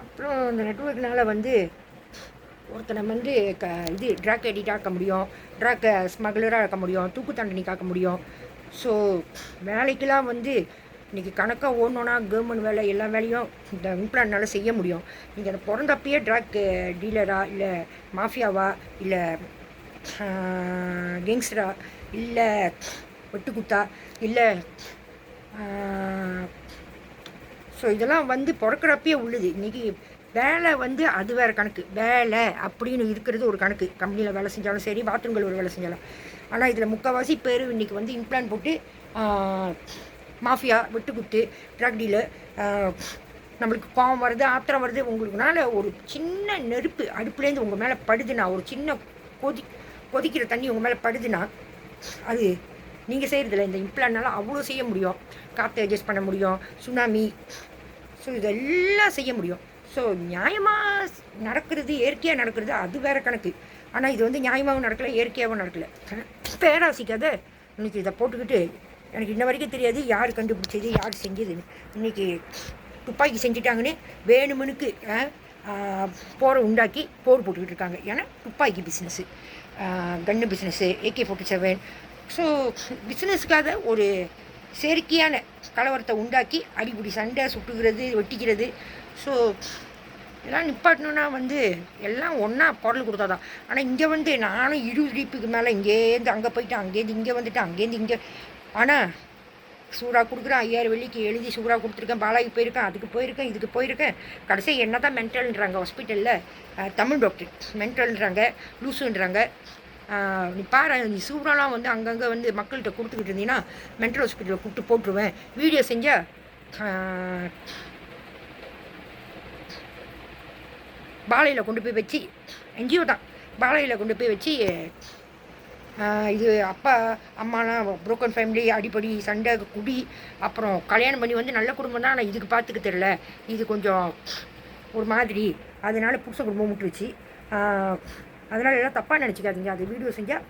அப்புறம் இந்த நெட்ஒர்க்னால் வந்து ஒருத்தனை வந்து இது ட்ராக் எடிட் ஆக்க முடியும், ட்ராக் ஸ்மக்லராக ஆக்க முடியும், தூக்கு தண்டனை காக்க முடியும். ஸோ வேலைக்கெல்லாம் வந்து இன்றைக்கி கணக்காக ஓடணுன்னா கவர்மெண்ட் வேலை எல்லா வேலையும் இந்த இம்ப்ளான்னால் செய்ய முடியும். நீங்கள் அதை பிறந்தப்பயே ட்ராக் டீலரா இல்லை மாஃபியாவா இல்லை கேங்ஸ்டரா இல்லை வெட்டுக்குத்தா இல்லை ஸோ இதெல்லாம் வந்து பிறக்கிறப்பயே உள்ளது. இன்றைக்கி வேலை வந்து அது வேறு கணக்கு. வேலை அப்படின்னு இருக்கிறது ஒரு கணக்கு. கம்பெனியில் வேலை செஞ்சாலும் சரி, பாத்ரூம்கள் ஒரு வேலை செஞ்சாலும். ஆனால் இதில் முக்கால்வாசி பேர் இன்றைக்கி வந்து இம்ப்ளான் போட்டு மாஃபியா, வெட்டுக்குத்து, ட்ரக் டீலர், நம்மளுக்கு கோவம் வருது, ஆத்திரம் வருது. உங்களுக்குனால ஒரு சின்ன நெருப்பு அடுப்புலேருந்து உங்கள் மேலே படுதுன்னா, ஒரு சின்ன கொதிக்கிற தண்ணி உங்கள் மேலே படுதுன்னா, அது நீங்கள் செய்கிறதில்ல. இந்த இம்ப்ளான்னால் அவ்வளோ செய்ய முடியும். காற்றை அட்ஜஸ்ட் பண்ண முடியும், சுனாமி, ஸோ இதெல்லாம் செய்ய முடியும். ஸோ நியாயமாக நடக்கிறது, இயற்கையாக நடக்கிறது அது வேறு கணக்கு. ஆனால் இது வந்து நியாயமாகவும் நடக்கலை, இயற்கையாகவும் நடக்கலை. பேராசிக்காத இன்றைக்கி இதை போட்டுக்கிட்டு எனக்கு இன்ன வரைக்கும் தெரியாது யார் கண்டுபிடிச்சது, யார் செஞ்சதுன்னு. இன்றைக்கி துப்பாக்கி செஞ்சுட்டாங்கன்னு வேணுமனுக்கு போரை உண்டாக்கி போர் போட்டுக்கிட்டு இருக்காங்க. ஏன்னா துப்பாக்கி பிஸ்னஸ்ஸு, கன்னு பிஸ்னஸ்ஸு, AK-47. ஸோ பிஸ்னஸ்க்காக ஒரு செயற்கையான கலவரத்தை உண்டாக்கி அடிப்படி சண்டை, சுட்டுகிறது, வெட்டிக்கிறது. ஸோ எல்லாம் நிப்பாட்டணுன்னா வந்து எல்லாம் ஒன்றா குரல் கொடுத்தா தான். ஆனால் இங்கே வந்து நானும் 20 டிப்புக்கு மேலே இங்கேருந்து அங்கே போயிட்டேன், அங்கேருந்து இங்கே வந்துட்டேன், அங்கேருந்து இங்கே. ஆனால் சூறா கொடுக்குறேன், 5000 வெள்ளிக்கு எழுதி சூறா கொடுத்துருக்கேன், பாலாகி போயிருக்கேன், அதுக்கு போயிருக்கேன், இதுக்கு போயிருக்கேன். கடைசி என்ன தான் மென்டல்ன்றாங்க ஹாஸ்பிட்டலில், தமிழ் டாக்டர் மென்டல்ன்றாங்க, லூஸுன்றாங்க. நீ பாரு, நீ சூறாலாம் வந்து அங்கங்கே வந்து மக்கள்கிட்ட கொடுத்துக்கிட்டு இருந்தீங்கன்னா மென்டல் ஹாஸ்பிட்டலில் கூப்பிட்டு போட்டுருவேன். வீடியோ செஞ்சால் பாலையில் கொண்டு போய் வச்சு, என்ஜிஓ தான், பாலையில் கொண்டு போய் வச்சு இது அப்பா அம்மாலாம் புரோக்கன் ஃபேமிலி, அடிப்படி சண்டை, குடி, அப்புறம் கல்யாணம் பண்ணி வந்து நல்ல குடும்பம் தான், ஆனால் இதுக்கு பார்த்துக்க தெரில, இது கொஞ்சம் ஒரு மாதிரி, அதனால் புருஷ குடும்பம் விட்டுருச்சு. அதனால் எல்லாம் தப்பாக நினச்சிக்காதீங்க. அது வீடியோ செஞ்சால்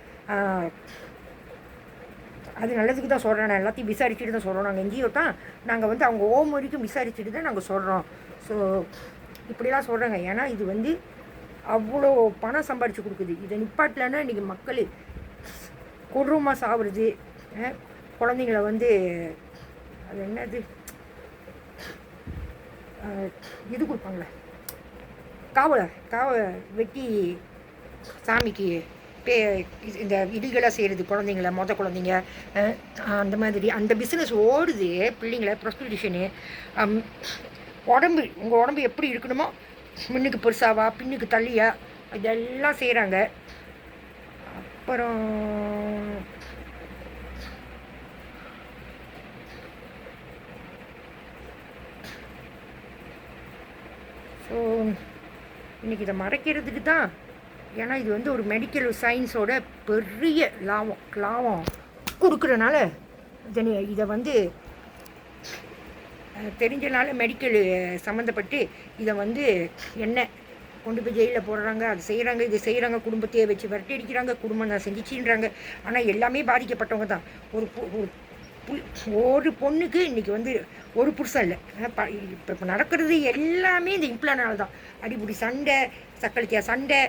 அது நல்லதுக்கு தான் சொல்கிறேன். நான் எல்லாத்தையும் விசாரிச்சுட்டு தான் சொல்கிறோம். நாங்கள் எங்கேயோ தான் நாங்கள் வந்து அவங்க ஓம் வரைக்கும் விசாரிச்சுட்டு தான் நாங்கள் சொல்கிறோம். ஸோ இப்படிலாம் சொல்கிறாங்க. ஏன்னா இது வந்து அவ்வளோ பணம் சம்பாரித்து கொடுக்குது. இதை நிப்பாட்டலன்னா இன்றைக்கி மக்கள் கொடூரமாக சாப்பிடுது. குழந்தைங்கள வந்து அது என்னது இது கொடுப்பாங்களே, காவலை வெட்டி சாமிக்கு இந்த இடிகளாக செய்கிறது குழந்தைங்கள, குழந்தைங்க, அந்த மாதிரி அந்த பிஸ்னஸ் ஓடுது. பிள்ளைங்கள ப்ரொஸ்டியூஷனு, உங்கள் உடம்பு எப்படி இருக்கணுமோ, முன்னுக்கு பெருசாவா பின்னுக்கு தள்ளியா, இதெல்லாம் செய்கிறாங்க. அப்புறம் ஸோ இன்றைக்கி இதை மறைக்கிறதுக்கு தான். ஏன்னா இது வந்து ஒரு மெடிக்கல் சயின்ஸோட பெரிய லாபம் கொடுக்குறனால இதை வந்து தெரிஞ்சனால மெடிக்கல் சம்மந்தப்பட்டு இதை வந்து என்ன கொண்டு போய் ஜெயிலில் போடுறாங்க, அது செய்கிறாங்க, இது செய்கிறாங்க, குடும்பத்தையே வச்சு விரட்டி அடிக்கிறாங்க, குடும்பம் தான் செஞ்சிச்சின்றாங்க. ஆனால் எல்லாமே பாதிக்கப்பட்டவங்க தான். ஒரு பொண்ணுக்கு இன்றைக்கி வந்து ஒரு புருஷன் இல்லை. இப்போ நடக்கிறது எல்லாமே இந்த இம்ப்ளானால் தான். அடிப்படி சண்டை, சக்களிக்கா சண்டை,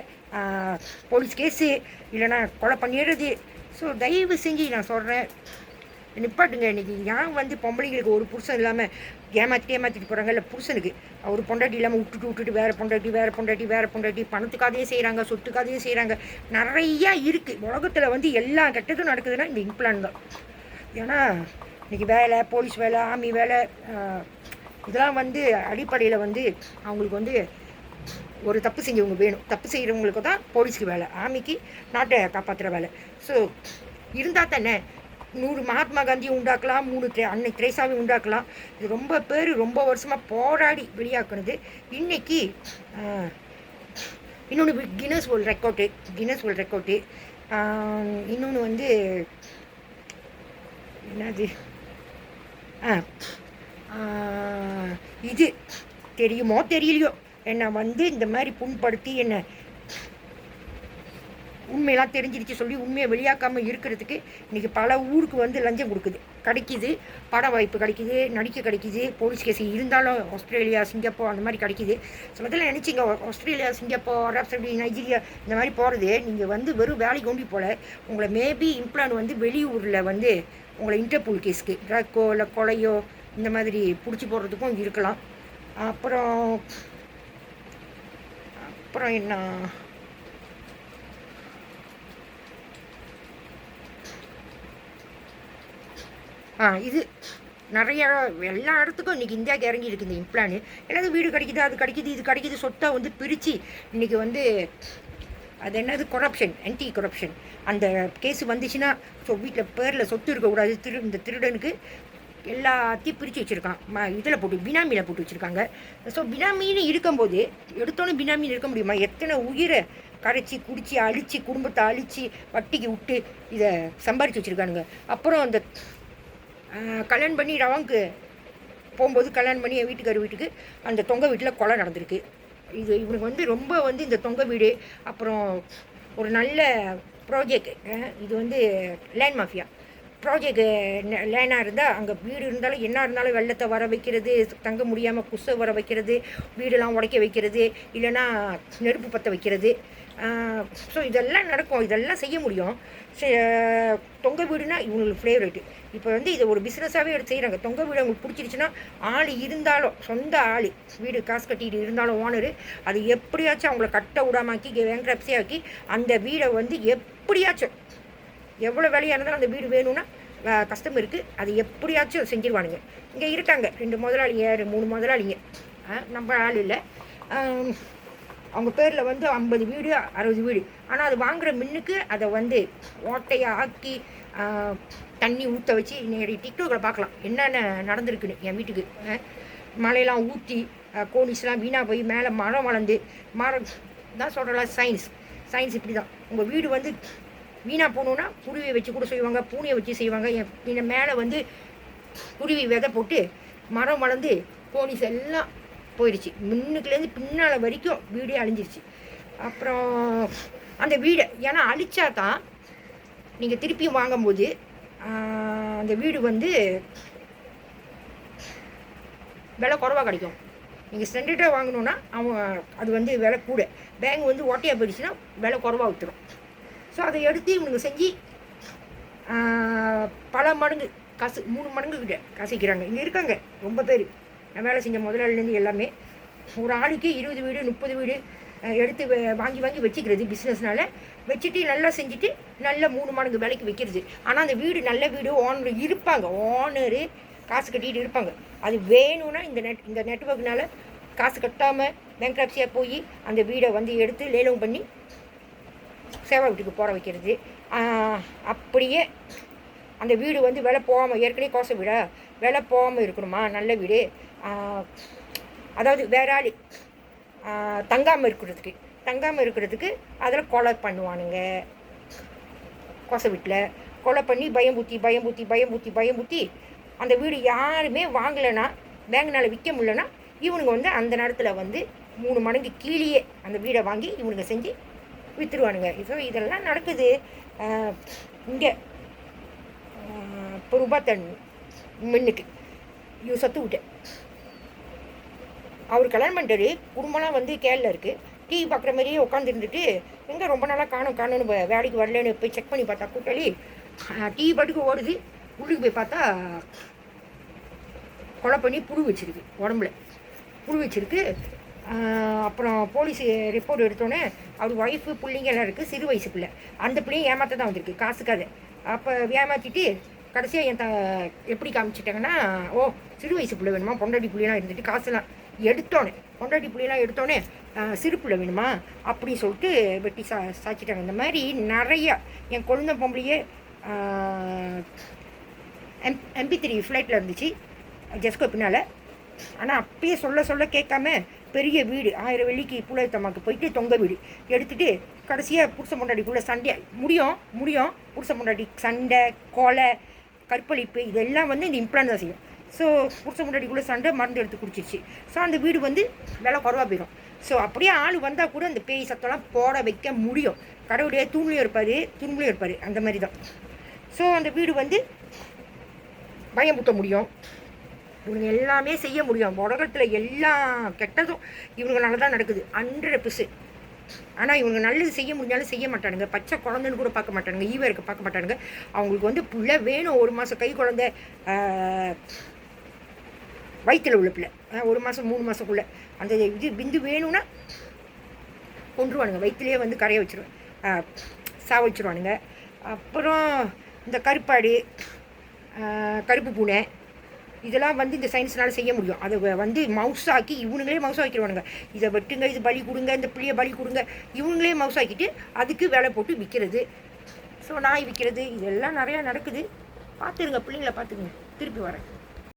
போலீஸ் கேஸு, இல்லைனா கொலை பண்ணிடுறது. ஸோ தயவு செஞ்சு நான் சொல்கிறேன், நிப்பாட்டுங்க. இன்றைக்கி ஏன் வந்து பொம்பளைங்களுக்கு ஒரு புருஷன் இல்லாமல் ஏமாற்றிட்டு போகிறாங்க. இல்லை புருஷனுக்கு ஒரு பொண்டாட்டி இல்லாமல் விட்டுட்டு வேறு பொண்டாட்டி பணத்துக்காதையும் செய்கிறாங்க, சொத்துக்காதையும் செய்கிறாங்க. நிறையா இருக்குது உலகத்தில். வந்து எல்லா கெட்டதும் நடக்குதுன்னா இந்த இம்ப்ளான் தான். ஏன்னா இன்றைக்கி வேலை, போலீஸ் வேலை, ஆர்மி வேலை, இதெல்லாம் வந்து அடிப்படையில் வந்து அவங்களுக்கு வந்து ஒரு தப்பு செஞ்சவங்க வேணும். தப்பு செய்கிறவங்களுக்கு தான் போலீஸுக்கு வேலை, ஆர்மிக்கு நாட்டை காப்பாற்றுற வேலை. ஸோ இருந்தால் தானே 100 மகாத்மா காந்தியை உண்டாக்கலாம், 3 அன்னை திரேசாவை உண்டாக்கலாம். இது ரொம்ப பேர் ரொம்ப வருஷமாக போராடி வெளியாக்குனது. இன்றைக்கி இன்னொன்று கின்னஸ் வேர்ல்ட் ரெக்கார்டு, இன்னொன்று வந்து என்னது இது தெரியுமோ தெரியலையோ, என்னை வந்து இந்த மாதிரி புண்படுத்தி என்னை உண்மையெல்லாம் தெரிஞ்சிருச்சு சொல்லி உண்மையை வெளியாக்காமல் இருக்கிறதுக்கு இன்றைக்கி பல ஊருக்கு வந்து லஞ்சம் கொடுக்குது, கிடைக்கிது, பட வாய்ப்பு கிடைக்கிது, நடிக்க கிடைக்கிது, போலீஸ் கேஸ் இருந்தாலும் ஆஸ்திரேலியா, சிங்கப்பூர் அந்த மாதிரி கிடைக்கிது. சிலதெல்லாம் நினச்சிங்க Australia, Singapore, Arab Saudi, Nigeria இந்த மாதிரி போகிறது நீங்கள் வந்து வெறும் வேலைக்கு கொண்டு போல் உங்களை மேபி இம்ப்ளான் வந்து வெளியூரில் வந்து உங்களை இன்டர்போல் கேஸ்க்கு ட்ரக்கோ இல்லை கொலையோ இந்த மாதிரி பிடிச்சி போடுறதுக்கும் இருக்கலாம். அப்புறம் அப்புறம் என்ன, இது நிறையா எல்லா இடத்துக்கும் இன்றைக்கி இந்தியாவுக்கு இறங்கி இருக்குது இந்த இம்ப்ளானு. என்னது வீடு கிடைக்குது, அது கிடைக்கிது, இது கிடைக்கிது, சொத்தை வந்து பிரித்து இன்றைக்கி வந்து அது என்னது கொரப்ஷன், ஆன்டி கொரப்ஷன் அந்த கேஸு வந்துச்சுன்னா ஸோ வீட்டில் பேரில் சொத்து இருக்கக்கூடாது, இந்த திருடனுக்கு எல்லாத்தையும் பிரித்து வச்சுருக்கான், இதில் போட்டு பினாமியில் போட்டு வச்சுருக்காங்க. ஸோ பினாமின்னு இருக்கும்போது எடுத்தோன்னே பினாமின்னு இருக்க முடியுமா? எத்தனை உயிரை கரைச்சி குடித்து அழித்து குடும்பத்தை அழித்து வட்டிக்கு விட்டு இதை சம்பாரித்து வச்சுருக்கானுங்க. அப்புறம் அந்த கல்யாணம் பண்ணி ரவாங்கு போகும்போது கல்யாணம் பண்ணி என் வீட்டுக்கு அந்த தொங்க வீட்டில் கொலை நடந்திருக்கு. இது இவனுக்கு வந்து ரொம்ப வந்து இந்த தொங்க வீடு அப்புறம் ஒரு நல்ல ப்ராஜெக்ட், இது வந்து லேண்ட் மாஃபியா ப்ராஜெக்ட் லேனாக இருந்தால் அங்கே வீடு இருந்தாலும் என்ன இருந்தாலும் வெள்ளத்தை வர வைக்கிறது, தங்க முடியாமல் குசை வர வைக்கிறது, வீடெல்லாம் உடைக்க வைக்கிறது, இல்லைன்னா நெருப்பு பற்ற வைக்கிறது. ஸோ இதெல்லாம் நடக்கும், இதெல்லாம் செய்ய முடியும். தொங்க வீடுனா இவங்களுக்கு ஃபேவரேட்டு. இப்போ வந்து இதை ஒரு பிஸ்னஸாகவே எடுத்து செய்கிறாங்க. தொங்க வீடு அவங்களுக்கு பிடிச்சிருச்சுன்னா ஆள் இருந்தாலும் சொந்த ஆள் வீடு காசு கட்டிட்டு இருந்தாலும் ஓனரு அது எப்படியாச்சும் அவங்கள கட்ட விடாமாக்கி பேங்க்ரப்சி ஆக்கி அந்த வீடை வந்து எப்படியாச்சும் எவ்வளோ வேலையாக இருந்தாலும் அந்த வீடு வேணும்னா கஸ்டமருக்கு அது எப்படியாச்சும் செஞ்சிருவானுங்க. இங்கே இருக்காங்க 2 முதலாளிங்க 3 முதலாளிங்க, நம்ம ஆள் இல்லை, அவங்க பேரில் வந்து 50 வீடு 60 வீடு. ஆனால் அது வாங்குகிற மின்னுக்கு அதை வந்து ஓட்டையை ஆக்கி தண்ணி ஊற்ற வச்சு நேரடி டிக்டாக்கில் பார்க்கலாம் என்னென்ன நடந்திருக்குன்னு. என் வீட்டுக்கு மழையெல்லாம் ஊற்றி கோனிஸ்லாம் வீணாக போய் மேலே மரம் வளர்ந்து மரம் தான் சொல்கிறலாம் சயின்ஸ் இப்படி தான். உங்கள் வீடு வந்து வீணாக போகணுன்னா குருவியை வச்சு கூட செய்வாங்க, பூனையை வச்சு செய்வாங்க. என் மேலே வந்து குருவி விதை போட்டு மரம் வளர்ந்து கோனிஸ் எல்லாம் போயிடுச்சு, முன்னுக்குலேருந்து பின்னால் வரைக்கும் வீடே அழிஞ்சிருச்சு. அப்புறம் அந்த வீடை ஏன்னா அழிச்சா தான் நீங்கள் திருப்பியும் வாங்கும்போது அந்த வீடு வந்து விலை குறைவாக கிடைக்கும். நீங்கள் ஸ்டாண்டர்டாக வாங்கணுன்னா அவன் அது வந்து விலை கூட, பேங்க் வந்து ஓட்டையாக போயிடுச்சுன்னா விலை குறைவாக விற்றுரும். ஸோ அதை எடுத்து இவனுங்க செஞ்சு பல மடங்கு காசு 3 மடங்கு கிட்ட காசிக்கிறாங்க. இங்கே இருக்காங்க ரொம்ப பேர், நான் வேலை செஞ்ச முதலாளிலேருந்து எல்லாமே. ஒரு ஆளுக்கு 20 வீடு 30 வீடு எடுத்து வாங்கி வச்சுக்கிறது பிஸ்னஸ்னால வச்சுட்டு நல்லா செஞ்சுட்டு நல்ல 3 மடங்கு விலைக்கு வைக்கிறது. ஆனால் அந்த வீடு நல்ல வீடு ஓனர் இருப்பாங்க, ஓனரு காசு கட்டிகிட்டு இருப்பாங்க. அது வேணும்னா இந்த நெட்வொர்க்னால காசு கட்டாமல் பேங்க்ரப்சியாக போய் அந்த வீடை வந்து எடுத்து லேலம் பண்ணி சேவை வீட்டுக்கு போகிற வைக்கிறது. அப்படியே அந்த வீடு வந்து விலை போகாமல், ஏற்கனவே கோச வீடா விலை போகாமல் இருக்கணுமா நல்ல வீடு, அதாவது வேற ஆள் தங்காமல் இருக்கிறதுக்கு அதில் கொலை பண்ணுவானுங்க. கோச வீட்டில் கொலை பண்ணி பயம்பூத்தி அந்த வீடு யாருமே வாங்கலைன்னா பேங்க்னால் விற்க முடியலன்னா இவனுங்க வந்து அந்த நேரத்தில் வந்து 3 மடங்கு கீழே அந்த வீடை வாங்கி இவனுங்க செஞ்சு விற்றுருவானுங்க. ஸோ இதெல்லாம் நடக்குது இங்கே. இப்போ ரூபாத்தன் மின்னுக்கு சத்து விட்டேன். அவர் கல்யாணம் பண்ணிட்டாரு, குடும்பம்லாம் வந்து கேரளில் இருக்குது. டிவி பார்க்குற மாதிரியே உட்காந்துருந்துட்டு எங்கே ரொம்ப நாளாக காணும்னு வேலைக்கு வரலன்னு போய் செக் பண்ணி பார்த்தா கூட்டாளி டிவி பாட்டுக்கு ஓடுது. உள்ளுக்கு போய் பார்த்தா கொலை பண்ணி புழு வச்சுருக்கு, உடம்புல புழு வச்சுருக்கு. அப்புறம் போலீஸ் ரிப்போர்ட் எடுத்தோன்னே அவர் ஒய்ஃபு பிள்ளைங்க எல்லாம் இருக்குது, சிறு வயசு பிள்ளை. அந்த பிள்ளையும் ஏமாற்ற தான் வந்திருக்கு காசுக்காக. அப்போ ஏமாற்றிட்டு கடைசியாக எப்படி காமிச்சிட்டாங்கன்னா, சிறு வயசு பிள்ளை வேணுமா, பொண்டாட்டி பிள்ளைலாம் இருந்துட்டு காசுலாம் எடுத்தோன்னே பொண்டாட்டி பிள்ளைலாம் எடுத்தோன்னே சிறு பிள்ளை வேணுமா அப்படி சொல்லிட்டு வெட்டி சாச்சிட்டாங்க. இந்த மாதிரி நிறையா என் குழந்தை பொம்பளையே MP3 ஃப்ளைட்டில் இருந்துச்சு ஜெஸ்கோ பின்னால். ஆனால் அப்பயே சொல்ல கேட்காம பெரிய வீடு 1000 வெள்ளிக்கு புலைத்தம்மாக்கு போயிட்டு தொங்க வீடு எடுத்துகிட்டு கடைசியாக புருஷ பொண்டாட்டிக்குள்ளே சண்டை முடியும் புருஷ பொண்டாட்டி சண்டை, கொலை, கற்பழிப்பு இதெல்லாம் வந்து இந்த இம்ப்ளான் தான் செய்யும். ஸோ புருஷ பொண்டாட்டிக்குள்ளே சண்டை மருந்து எடுத்து குடிச்சிருச்சு. ஸோ அந்த வீடு வந்து விலை குறைவாக போயிடும். ஸோ அப்படியே ஆள் வந்தால் கூட அந்த பேய் சத்தம்லாம் போட வைக்க முடியும். கடவுளுடைய தூண்லேயும் இருப்பார், துன்புலையும் இருப்பார், அந்த மாதிரி தான். ஸோ அந்த வீடு வந்து பயமுட்ட முடியும். இவங்க எல்லாமே செய்ய முடியும். உலகத்தில் எல்லா கெட்டதும் இவங்களால தான் நடக்குது 100%. ஆனால் இவங்க நல்லது செய்ய முடிஞ்சாலும் செய்ய மாட்டானுங்க. பச்சை குழந்தைன்னு கூட பார்க்க மாட்டானுங்க, ஈவருக்கு பார்க்க மாட்டானுங்க. அவங்களுக்கு வந்து பிள்ளை வேணும், 1 மாதம் கை குழந்தை வயிற்றில் உள்ள பிள்ளை, 1 மாதம் 3 மாதக்குள்ளே அந்த இது பிந்து வேணும்னா கொண்டுருவானுங்க. வயிற்றுலேயே வந்து கரைய வச்சுருவேன், சாவடிச்சிருவானுங்க. அப்புறம் இந்த கருப்பாடு, கருப்பு பூனை, இதெல்லாம் வந்து இந்த சயின்ஸ்னால் செய்ய முடியும். அதை வந்து மவுஸ் ஆக்கி இவனுங்களே மவுஸ் ஆக்கிடுவானுங்க. இதை வெட்டுங்க, இது பலி கொடுங்க, இந்த பிள்ளையை பலி கொடுங்க, இவங்களே மவுஸ் ஆக்கிட்டு அதுக்கு வேலை போட்டு விற்கிறது. ஸோ நாய் விற்கிறது, இதெல்லாம் நிறையா நடக்குது. பார்த்துருங்க, பிள்ளைங்கள பார்த்துக்குங்க. திருப்பி வரேன்.